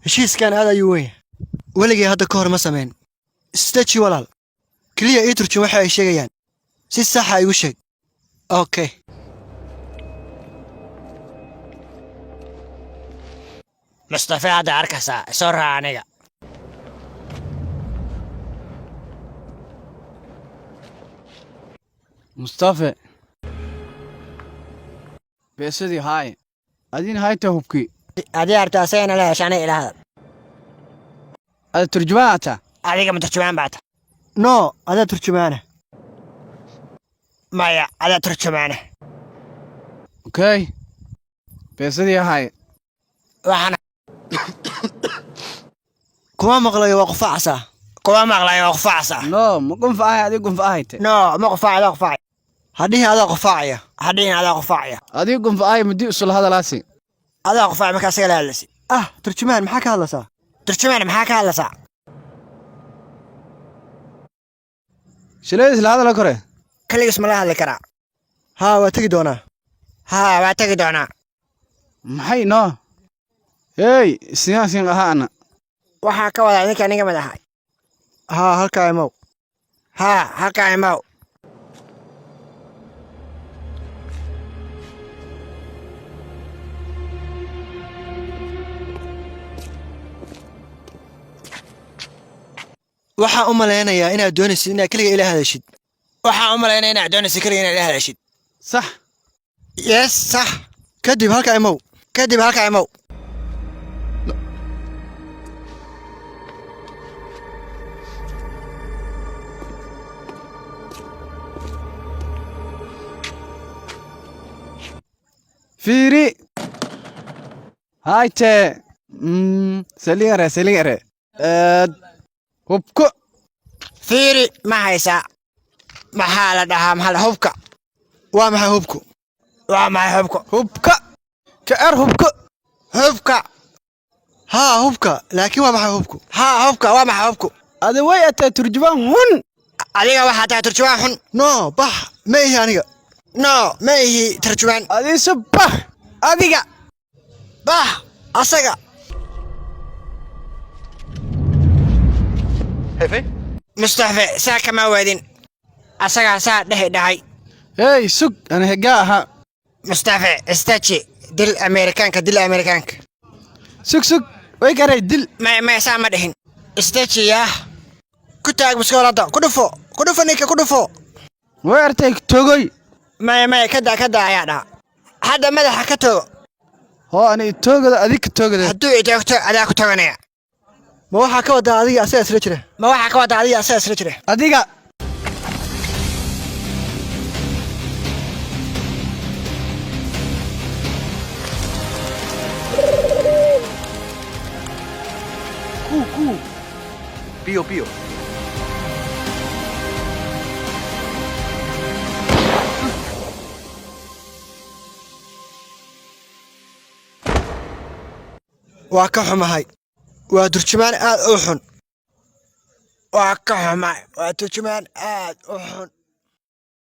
heshiiskan aad ayuu weyn weligay hadda ka hor ma sameyn istaji walaal kaliya ii turjuma waxa ay sheegayaan si sax ah igu sheeg okay Mustafa hada arkasa soo raac aniga Mustafa beesadii haay adin hayta hubki adii arta asayna la heshanay ilaaha ad turjumaata adiga ma turjumaan baata no ada turjumaana maya ada turjumaana okay beesadii haay waxaan kuma maqlayo waa qofacsa kuma maqlayo waa qofacsa no ma qunfaahay adiga qunfaahayte no ma qofacdo qofacay hadii ada qofacaya hadii ada qofacaya adiga qunfaahay mudi usul hadalaasi ada qofacay marka sagal halasi turjumaan maxaa ka hadlaysaa turjumaan maxaa ka hadlaysaa shileys la hadala kore kaliis ma la hadli karaa waa tagi doonaa waa tagi doonaa maxay no hey siyaasin ahaana waxa ka wada ninka aniga madaxay halka imow halka imow waxaan u maleynayaa inaad doonaysid inaad kaliya ila hadashid waxaan u maleynayaa inaad doonaysid kaliya inaad ila hadashid صح yes صح kadib halka imow فيري هايته سليرة هبكو فيري ما هيسا محالة دهام هلا هبكا وما هبكو هبكا كأر هبكا هبكا لكن وما هبكو هبكا وما هبكو هذا ويا ترجمان هن عليك واحد ترجمان هن نو بح ما هي أنيقا نو ما هي ترجمان هذه سبح أديقا بح أسقا هفي مصطفى ساكا ما وادين أسقا سا دهي هاي سوق أنا هجاها مصطفى استاتشي دل أمريكانك سوق ويقرأ دل ما سامع دهين استاتشي يا كتاك مسكولة كدفو نيكا كدفو ويرتك توغي ما كدا يا دا هذا مدح كتو هو أنا توغي أديك توغي هدو يتوقت أداك توغنيا ما waxa ka wada adiga asaas la jira adiga Pío waa ka xumahay waa turjumaan aad u xun